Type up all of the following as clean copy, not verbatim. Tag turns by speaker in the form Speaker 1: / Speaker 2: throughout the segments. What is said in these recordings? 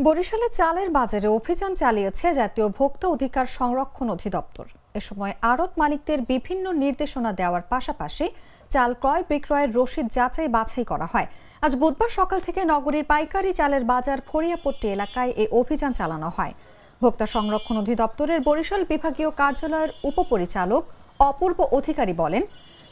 Speaker 1: বরিশালে চালের বাজারে অভিযান চালিয়েছে জাতীয় ভোক্তা অধিকার সংরক্ষণ অধিদপ্তর। এ সময় আড়ত মালিকদের বিভিন্ন নির্দেশনা দেওয়ার পাশাপাশি চাল ক্রয় বিক্রয়ের রসিদ যাচাই বাছাই করা হয়। আজ বুধবার সকাল থেকে নগরীর পাইকারি চালের বাজার ফরিয়াপট্টি এলাকায় এই অভিযান চালানো হয়। ভোক্তা সংরক্ষণ অধিদপ্তরের বরিশাল বিভাগীয় কার্যালয়ের উপপরিচালক অপূর্ব অধিকারী বলেন,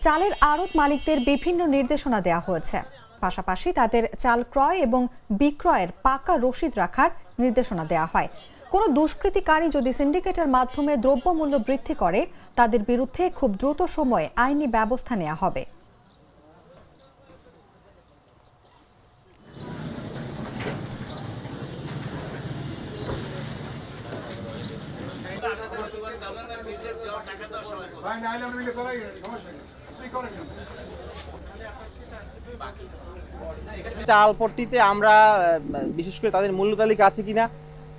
Speaker 1: চালের আড়ত মালিকদের বিভিন্ন নির্দেশনা দেওয়া হয়েছে। পাশাপাশি তাদের চাল ক্রয় এবং বিক্রয়ের পাকা রসিদ রাখার নির্দেশনা দেওয়া হয়। কোনো দুষ্কৃতিকারী যদি সিন্ডিকেটের মাধ্যমে দ্রব্যমূল্য বৃদ্ধি করে তাদের বিরুদ্ধে খুব দ্রুত সময়ে আইনি ব্যবস্থা নেওয়া হবে।
Speaker 2: চাল পট্টিতে আমরা বিশেষ করে তাদের মূল্য তালিকা আছে কিনা,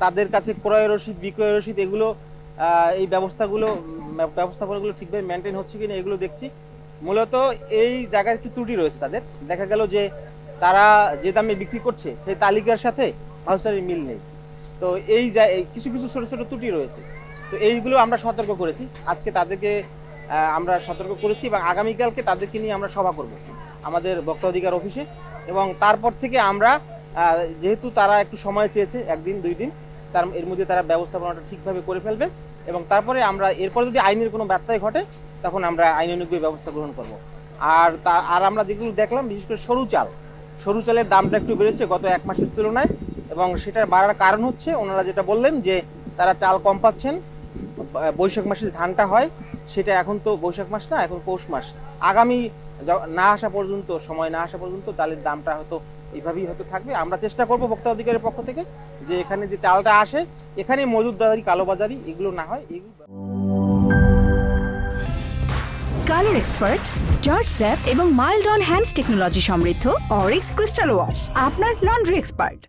Speaker 2: তাদের কাছে ক্রয় রসিদ বিক্রয় রসিদ এগুলো এই ব্যবস্থাপনাগুলো ঠিকভাবে মেনটেন হচ্ছে কিনা এগুলো দেখছি। মূলত এই জায়গায় একটু ত্রুটি রয়েছে। তাদের দেখা গেল যে তারা যে দামে বিক্রি করছে সেই তালিকার সাথে ভাউচারের মিল নেই। তো এই কিছু কিছু ছোট ছোট ত্রুটি রয়েছে। তো এইগুলো আমরা সতর্ক করেছি। আজকে তাদেরকে আমরা সতর্ক করেছি এবং আগামীকালকে তাদেরকে নিয়ে আমরা সভা করব আমাদের ভোক্তা অধিকার অফিসে। এবং তারপর থেকে আমরা যেহেতু তারা একটু সময় চেয়েছে, একদিন দুই দিন, এর মধ্যে তারা ব্যবস্থাপনাটা ঠিকভাবে করে ফেলবে এবং তারপরে আমরা এরপরে যদি আইনের কোনো ব্যত্যয় ঘটে তখন আমরা আইনানুগ ব্যবস্থা গ্রহণ করব। আর আমরা যেগুলো দেখলাম, বিশেষ করে সরু চালের দামটা একটু বেড়েছে গত এক মাসের তুলনায়, এবং সেটার বাড়ার কারণ হচ্ছে ওনারা যেটা বললেন যে তারা চাল কম পাচ্ছেন। বৈশাখ মাসে ধানটা হয় সেটা এখন তো বৈশাখ মাস না, এখন পৌষ মাস। আগামী সময় না আসা পর্যন্ত চালের দামটা হয়তো এইভাবেই হয়তো থাকবে। আমরা চেষ্টা করব ভোক্তা অধিকারের পক্ষ থেকে যে এখানে যে চালটা আসে এখানে মজুতদারি কালোবাজারি এগুলো না হয়।
Speaker 3: কালার এক্সপার্ট, জর্জ স্যাপ এবং মাইল্ড অন হ্যান্ডস টেকনোলজি সমৃদ্ধ অরিক্স ক্রিস্টাল ওয়াশ আপনার লন্ড্রি এক্সপার্ট।